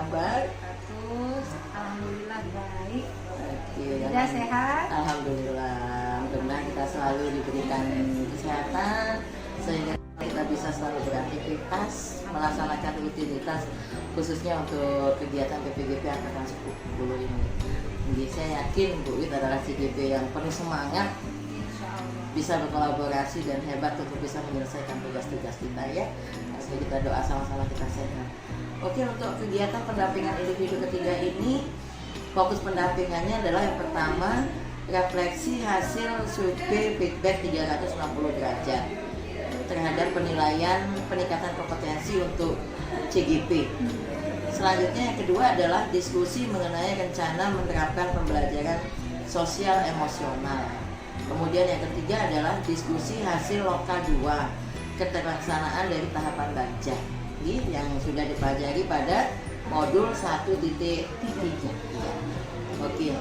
kabar? Alhamdulillah baik. Oke, Tidak sehat? Alhamdulillah. Mudah-mudahan kita selalu diberikan kesehatan sehingga kita bisa selalu beraktivitas, melaksanakan rutinitas khususnya untuk kegiatan PPGP Angkatan 10 ini. Jadi saya yakin Bu Wit adalah CGP yang penuh semangat, bisa berkolaborasi dan hebat untuk bisa menyelesaikan tugas-tugas kita ya. Jadi kita doa sama-sama kita sehat. Oke, untuk kegiatan pendampingan individu ketiga ini, fokus pendampingannya adalah yang pertama, refleksi hasil survei feedback 360 derajat terhadap penilaian peningkatan kompetensi untuk CGP. Selanjutnya yang kedua adalah diskusi mengenai rencana menerapkan pembelajaran sosial emosional. Kemudian yang ketiga adalah diskusi hasil Loka 2 keterlaksanaan dari tahapan baca yang sudah dipelajari pada modul 1.3 ya. Oke,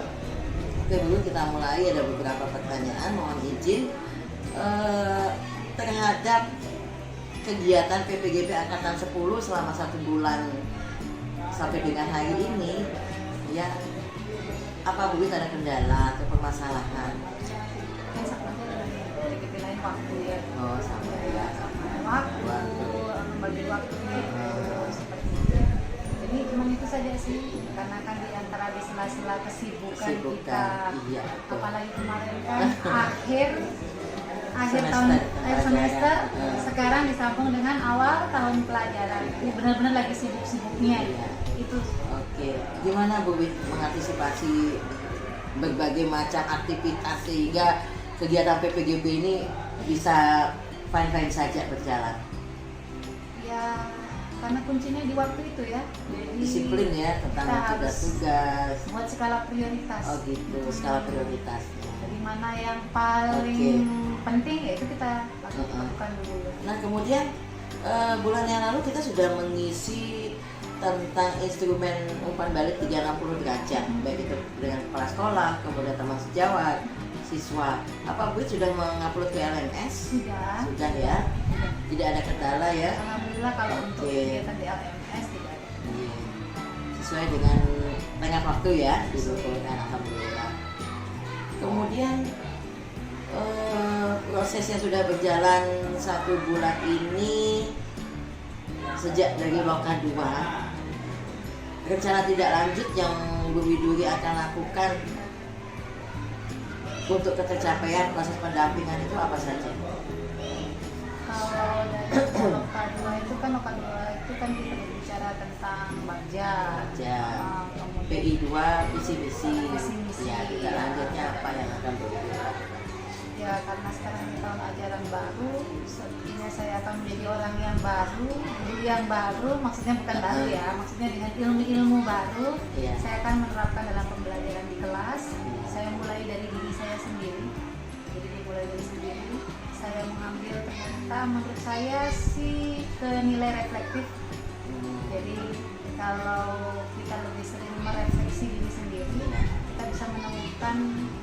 dulu kita mulai, ada beberapa pertanyaan, mohon izin terhadap kegiatan PPGP Angkatan 10 selama 1 bulan sampai dengan hari ini ya, apa Bu ada kendala atau permasalahan? Waktu ya. Oh, sampai ya. Waktu membagi waktunya seperti itu. Jadi cuma itu saja sih, karena kan di antara di sela-sela kesibukan kita, iya, apalagi kemarin kan akhir semester, semester sekarang disambung dengan awal tahun pelajaran. Benar-benar lagi sibuk-sibuknya iya. Itu. Oke, gimana Bu Wit mengantisipasi berbagai macam aktivitas sehingga kegiatan PPGP ini bisa fine-fine saja berjalan? Ya, karena kuncinya di waktu itu ya. Jadi Disiplin ya tentang tugas-tugas. Buat skala prioritas. Oh gitu, skala prioritasnya. Jadi mana yang paling penting ya itu kita lakukan dulu. Nah kemudian bulan yang lalu kita sudah mengisi tentang instrumen umpan balik 360 derajat, baik itu dengan kepala sekolah, kemudian teman sejawat, siswa. Apa Bu sudah mengupload ke LMS? Sudah ya. Tidak ada kendala ya. Alhamdulillah kalau untuk kegiatan di LMS tidak ada. Sesuai dengan tengah waktu ya, didukungkan alhamdulillah. Kemudian prosesnya sudah berjalan 1 bulan ini sejak dari Loka 2. Rencana tidak lanjut yang Bu Widuri akan lakukan untuk ketercapaian proses pendampingan itu apa saja? Kalau dari Loka 2 itu kan kita berbicara tentang bagja, PI 2 visi-misi. Ya, tidak lanjutnya apa yang akan berlakukan? Ya karena sekarang ini tahun ajaran baru, sepertinya saya akan menjadi orang yang baru, guru yang baru, maksudnya bukan baru ya, maksudnya dengan ilmu-ilmu baru, saya akan menerapkan dalam pembelajaran di kelas. Saya mulai dari diri saya sendiri, jadi dimulai dari sendiri. Saya mengambil ternyata menurut saya sih ke nilai reflektif. Jadi kalau kita lebih sering merefleksi diri sendiri, kita bisa menemukan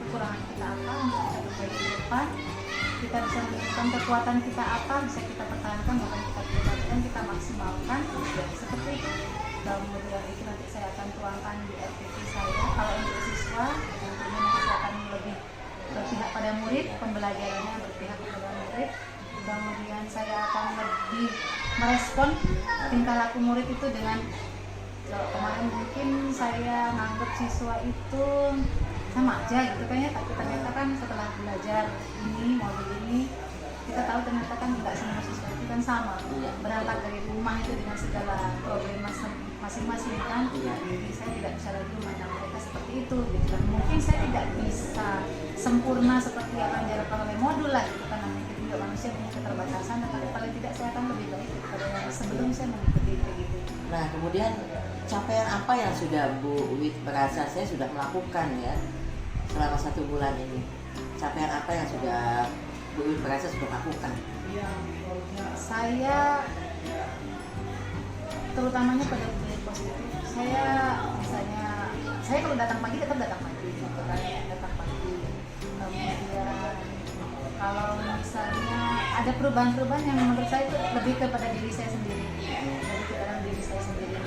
kekurangan kita apa untuk kita perbaiki ke depan. Kita bisa menemukan kekuatan kita apa, bisa kita pertahankan, bahkan kita tingkatkan, kita maksimalkan. Seperti itu. Kemudian itu nanti saya akan tuangkan di FPP saya. Kalau untuk siswa, tentunya nanti saya akan lebih berpihak pada murid, pembelajarannya berpihak kepada murid. Kemudian saya akan lebih merespon tingkah laku murid itu dengan kemarin mungkin saya nganggap siswa itu sama aja gitu kayaknya, tapi ternyata kan setelah belajar ini modul ini kita tahu ternyata kan nggak semua siswa itu kan sama, berangkat dari rumah itu dengan segala problem masing-masing kan. Jadi saya tidak bisa lagi memandang mereka seperti itu gitu kan. Mungkin saya tidak bisa sempurna seperti apa yang dilakukan oleh modul lah gitu kan, namanya kita juga manusia punya keterbatasan, tapi paling tidak saya akan lebih baik daripada yang sebelum saya mengikuti kayak gitu. Nah kemudian capaian apa yang sudah Bu Wit merasa saya sudah melakukan ya selama 1 bulan ini? Capaian apa yang sudah Bu Wit merasa sudah lakukan? Saya terutamanya pada budaya positif. Saya misalnya, saya kalau datang pagi tetap datang pagi, datang pagi. Kemudian kalau misalnya ada perubahan-perubahan yang menurut saya itu lebih kepada diri saya sendiri, lebih ke dalam diri diri saya sendiri,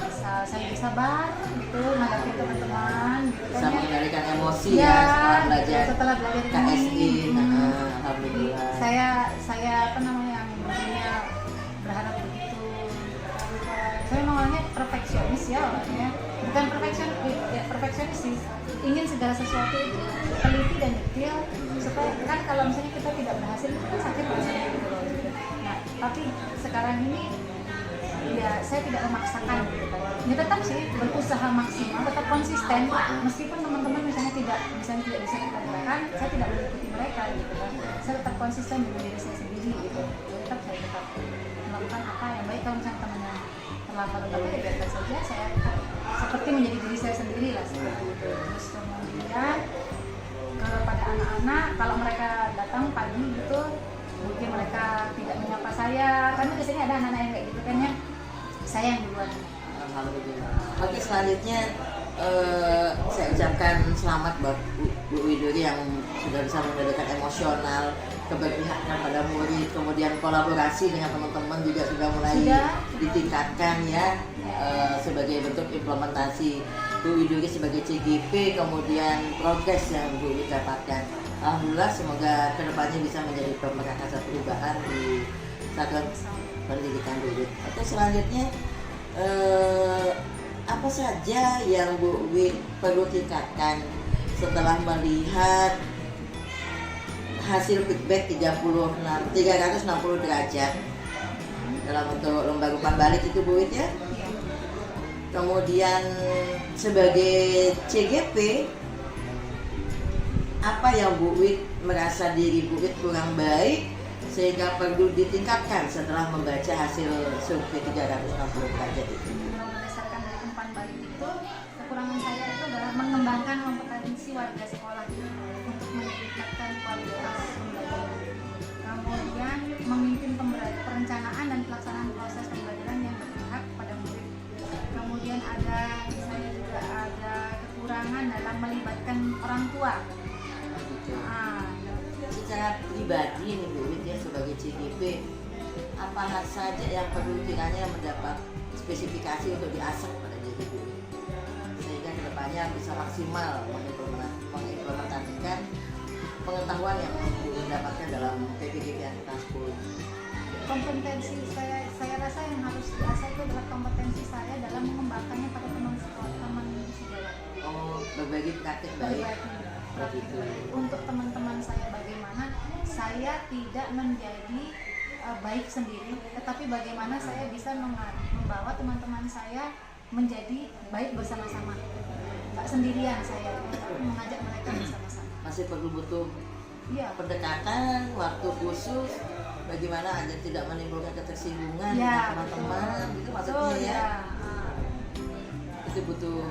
saya bisa bareng gitu menghadapi teman-teman gitu Bisa kan ya. mengendalikan emosi Ya, ya setelah belajar ini, KSI. Alhamdulillah. saya apa namanya yang punya berharap begitu. Saya memang orangnya perfeksionis ya orangnya, bukan perfeksionis sih, ingin segala sesuatu itu teliti dan detail supaya kan kalau misalnya kita tidak berhasil itu kan sakit rasanya gitu loh gitu. Nah tapi sekarang ini ya saya tidak memaksakan gitu kan. Ya tetap sih berusaha maksimal, tetap konsisten meskipun teman-teman misalnya tidak bisa kita gerakan, saya tidak mengikuti mereka gitu kan. Saya tetap konsisten dengan diri saya sendiri gitu. Saya tetap melakukan apa yang baik. Kalau misalnya temannya terlambat atau apa ya biarkan saja, saya seperti menjadi diri saya sendiri lah seperti itu. Terus kemudian kepada anak-anak, kalau mereka datang pagi gitu mungkin mereka tidak menyapa saya, karena biasanya ada anak-anak yang kayak gitu kan ya, saya yang duluan. Alhamdulillah. Oke, selanjutnya saya ucapkan selamat buat Bu Widuri yang sudah bisa mengendalikan emosional, keberpihakan pada murid, kemudian kolaborasi dengan teman-teman juga sudah mulai ditingkatkan ya, sebagai bentuk implementasi Bu Widuri sebagai CGP, kemudian progres yang Bu Widuri dapatkan. Alhamdulillah, semoga kedepannya bisa menjadi pemberangkasa perubahan di satuan pendidikan Bu Widuri. Oke, selanjutnya apa saja yang Bu Wi perlu tingkatkan setelah melihat hasil feedback 360 derajat dalam bentuk lomba umpan balik itu Bu Wit ya? Kemudian sebagai CGP, apa yang Bu Wit merasa diri Bu Wit kurang baik sehingga perlu ditingkatkan setelah membaca hasil survei 360 derajat itu? Berdasarkan dari umpan balik itu, kekurangan saya itu adalah mengembangkan kompetensi warga sekolah untuk meningkatkan kualitas pembelajaran. Kemudian memimpin perencanaan dan pelaksanaan proses pembelajaran yang berpihak pada murid. Kemudian saya juga ada kekurangan dalam melibatkan orang tua. Secara pribadi nih Bu Wit ya, sebagai CGP, apa saja yang perlu kiranya mendapat spesifikasi untuk diasah pada diri Bu Wit sehingga kedepannya bisa maksimal mengimplementasikan pengetahuan yang Bu Wit dapatkan dalam PPGP angkatan 10. Kompetensi saya rasa yang harus diasah itu adalah kompetensi saya dalam mengembangkannya pada teman sejawat. Berbagi praktik baik. Begitu. Untuk teman-teman saya bagaimana saya tidak menjadi baik sendiri, tetapi bagaimana saya bisa membawa teman-teman saya menjadi baik bersama-sama, nggak sendirian saya, tapi mengajak mereka bersama-sama. Masih perlu butuh pendekatan, waktu khusus, bagaimana agar tidak menimbulkan ketersinggungan dengan teman-teman, itu maksudnya ya. Itu butuh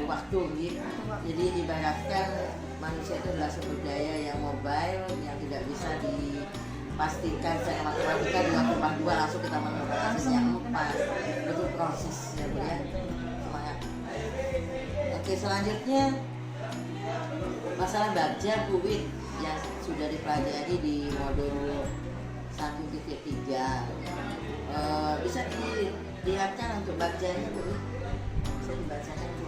waktu gitu. Jadi ibaratkan manusia itu adalah sumber daya yang mobile yang tidak bisa dipastikan secara matematika 2 + 2 langsung kita menemukan hasilnya 4. Butuh proses ya Bu ya. Semangat. Oke, selanjutnya masalah bagja Bu Wit yang sudah dipelajari di modul 1.3. Bisa dilihatkan untuk bagjanya Bu Wit? Dibacakan Bu.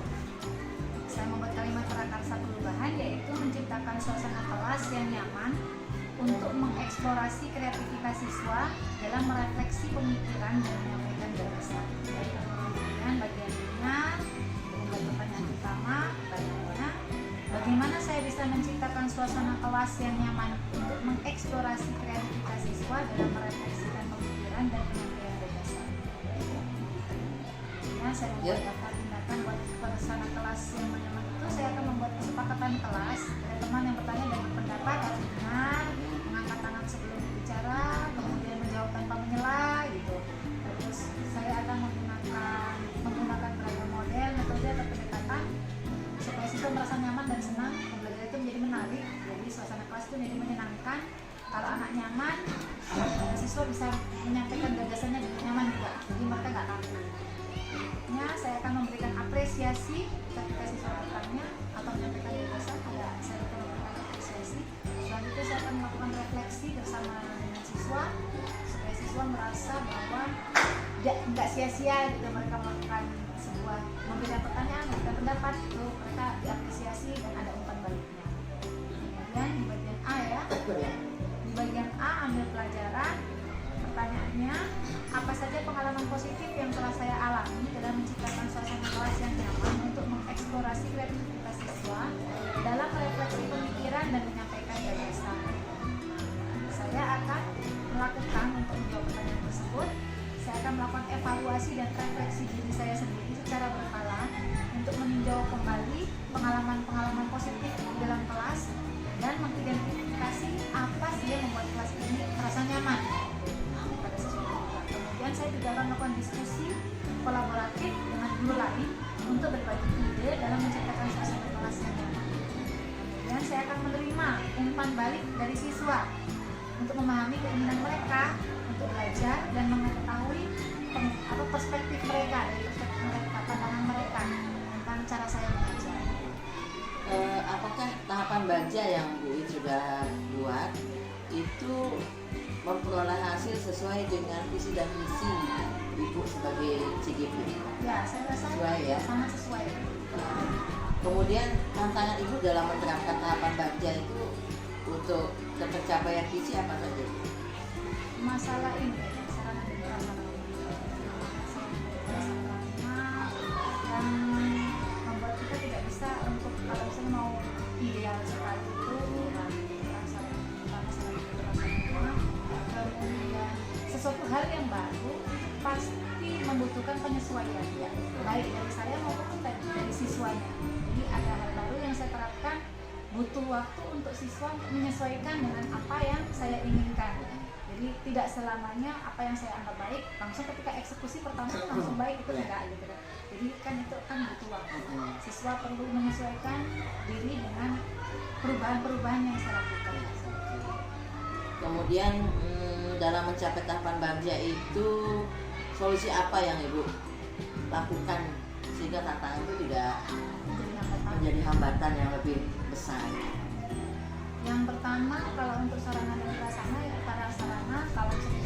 Saya membuat kalimat prakarsa perubahan, yaitu menciptakan suasana kelas yang nyaman untuk mengeksplorasi kreativitas siswa dalam merefleksi pemikiran dan menyampaikan gagasan. Kemudian bagiannya membuat pertanyaan utama, bagaimana saya bisa menciptakan suasana kelas yang nyaman untuk mengeksplorasi kreativitas siswa dalam merefleksikan pemikiran dan menyampaikan gagasan. Saya membuat daftar tindakan buat suasana kelas yang nyaman itu. Saya akan membuat kesepakatan kelas. Teman yang bertanya dan berpendapat harus benar, mengangkat tangan sebelum berbicara, kemudian menjawab tanpa menyela gitu. Terus saya akan menggunakan beragam model, metode atau pendekatan supaya siswa merasa nyaman dan senang. Belajar itu menjadi menarik, jadi suasana kelas itu menjadi menyenangkan. Kalau anak nyaman, siswa bisa menyampaikan gagasannya dengan nyaman juga, jadi mereka nggak takut. Saya akan memberikan apresiasi ketika siswa bertanya atau menyampaikan gagasan, saya akan memberikan apresiasi. Selanjutnya saya akan melakukan refleksi bersama dengan siswa supaya siswa merasa bahwa nggak sia-sia gitu mereka melakukan sebuah memberikan pertanyaan, memberikan pendapat itu mereka diapresiasi dan ada umpan baliknya. Kemudian di bagian A ya, di bagian A ambil pelajaran. Pertanyaannya, apa saja pengalaman positif yang telah saya alami dalam menciptakan suasana kelas yang nyaman untuk mengeksplorasi kreativitas siswa dalam refleksi pemikiran dan menyampaikan gagasan. Saya akan melakukan untuk menjawab pertanyaan tersebut. Saya akan melakukan evaluasi dan refleksi diri saya sendiri secara berkala untuk meninjau kembali pengalaman-pengalaman positif di dalam kelas dan mengidentifikasi apa sih yang membuat kelas ini terasa nyaman pada siswa. Kemudian saya juga akan melakukan diskusi kolaboratif dengan guru lain untuk berbagi ide dalam menciptakan suasana kelas yang nyaman. Kemudian saya akan menerima umpan balik dari siswa untuk memahami keinginan mereka untuk belajar dan mengetahui perspektif mereka, dari perspektif mereka, pandangan mereka tentang cara saya mengajar. Apakah tahapan baja yang Bu Wit sudah buat itu memperoleh hasil sesuai dengan visi dan misi Ibu sebagai CGP? Ya, saya rasa sesuai ya? Sangat sesuai. Kemudian tantangan Ibu dalam menerapkan tahapan baja itu untuk tercapaian visi apa saja? Masalah ini, sarana dan prasarana yang membuat kita tidak bisa untuk kalau misalnya mau ideal sekali itu kemudian sesuatu hal yang baru pasti membutuhkan penyesuaian ya, baik dari saya maupun dari siswanya. Jadi ada hal baru yang saya terapkan, butuh waktu untuk siswa untuk menyesuaikan dengan apa yang saya inginkan. Jadi tidak selamanya apa yang saya anggap baik langsung ketika eksekusi pertama langsung baik, itu enggak gitu kan. Jadi kan itu kan butuh waktu. Siswa perlu menyesuaikan diri dengan perubahan-perubahan yang saya lakukan. Kemudian dalam mencapai tahapan bagja itu solusi apa yang Ibu lakukan sehingga tantangan itu tidak menjadi hambatan yang lebih besar? Yang pertama, kalau untuk sarana dan prasarana ya para sarana kalau kita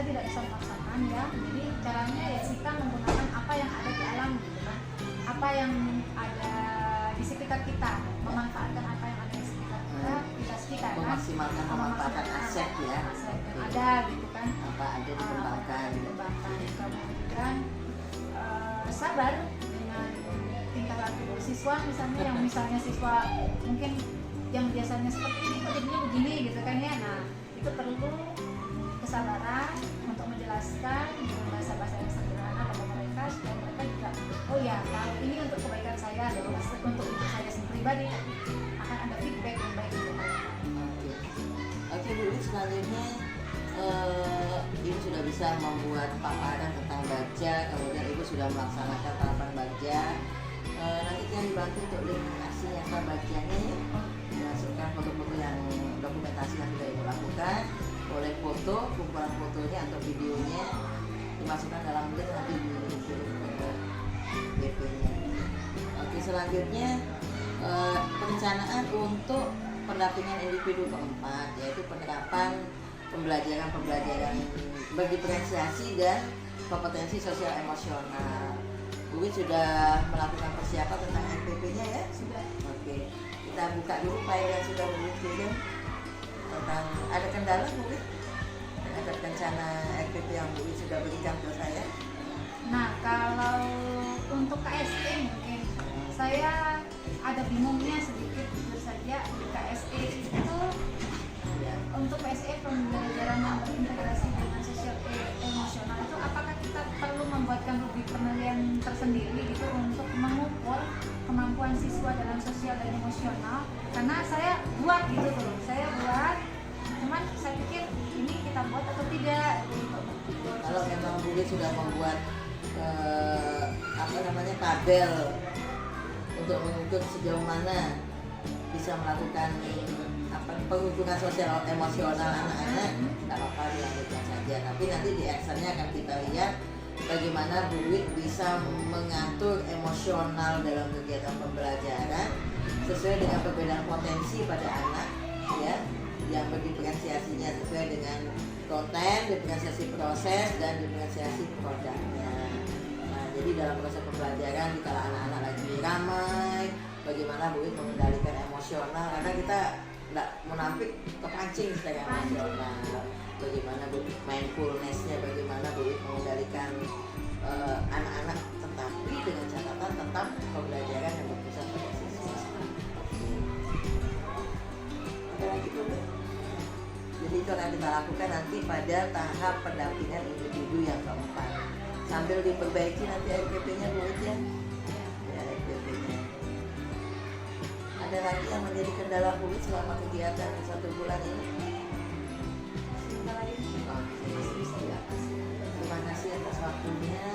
tidak bisa memaksakan ya, jadi caranya ya kita menggunakan apa yang ada di alam gitu kan, apa yang ada di sekitar kita, memanfaatkan apa yang ada di sekitar kita memaksimalkan pemanfaatan aset ya, aset yang ada gitu kan, apa ada dikembangkan. Kemudian sabar dengan tingkah laku siswa, misalnya yang misalnya siswa mungkin yang biasanya seperti ini kok jadinya begini gitu kan ya. Nah, itu perlu kesabaran untuk menjelaskan dengan bahasa-bahasa yang sederhana pada mereka supaya mereka juga oh ya, kalau ini untuk kebaikan saya, untuk saya sendiri pribadi akan ada feedback yang baik untuk mereka. Oke Bu, selanjutnya Ibu sudah bisa membuat paparan tentang baja, kemudian Ibu sudah melaksanakan tahapan baja. Nanti kita dibantu untuk link aksi nyata bajanya ya, dimasukkan foto-foto yang dokumentasi yang sudah Ibu lakukan, boleh foto, kumpulan fotonya atau videonya dimasukkan dalam link nanti dikirim ke BP-nya. Oke, selanjutnya perencanaan untuk pendampingan individu keempat, yaitu penerapan pembelajaran berdiferensiasi dan kompetensi sosial emosional. Bu Wit sudah melakukan persiapan tentang NPP-nya ya? Sudah. Oke, kita buka dulu file yang sudah Bu Wit kirim tentang ada kendala Bu Wit terhadap rencana NPP yang Bu Wit sudah berikan ke saya. Nah, kalau untuk KSE mungkin saya ada bingungnya sedikit jujur saja. KSE itu Ya. untuk PSE pembelajaran yang berintegrasi dengan sosial emosional itu apakah kita perlu membuatkan rubrik penilaian tersendiri gitu untuk mengukur kemampuan siswa dalam sosial dan emosional? Karena saya buat gitu tuh, cuman saya pikir ini kita buat atau tidak gitu. Kalau memang Bu Wit sudah membuat tabel untuk mengukur sejauh mana bisa melakukan pengukuran sosial emosional anak-anak, tidak apa-apa dilanjutkan saja. Tapi nanti di Excelnya akan kita lihat bagaimana Bu Wit bisa mengatur emosional dalam kegiatan pembelajaran sesuai dengan perbedaan potensi pada anak ya, yang berdiferensiasinya sesuai dengan konten, diferensiasi proses, dan diferensiasi produknya. Nah, jadi dalam proses pembelajaran di kala anak-anak lagi ramai, bagaimana Bu It mengendalikan emosional, karena kita tidak menampik kepancing secara emosional. Bagaimana Bu mindfulness-nya, bagaimana Bu It mengendalikan anak-anak, tetapi dengan catatan tetap pembelajaran yang berpusat pada siswa. Ada lagi Bu? Jadi itu akan kita lakukan nanti pada tahap pendampingan individu yang keempat. Sambil diperbaiki nanti RPP-nya Bu It ya. Ya, RPP-nya. Ada lagi yang menjadi kendala Bu It selama kegiatan 1 bulan ini? Oke. Terima kasih atas waktunya.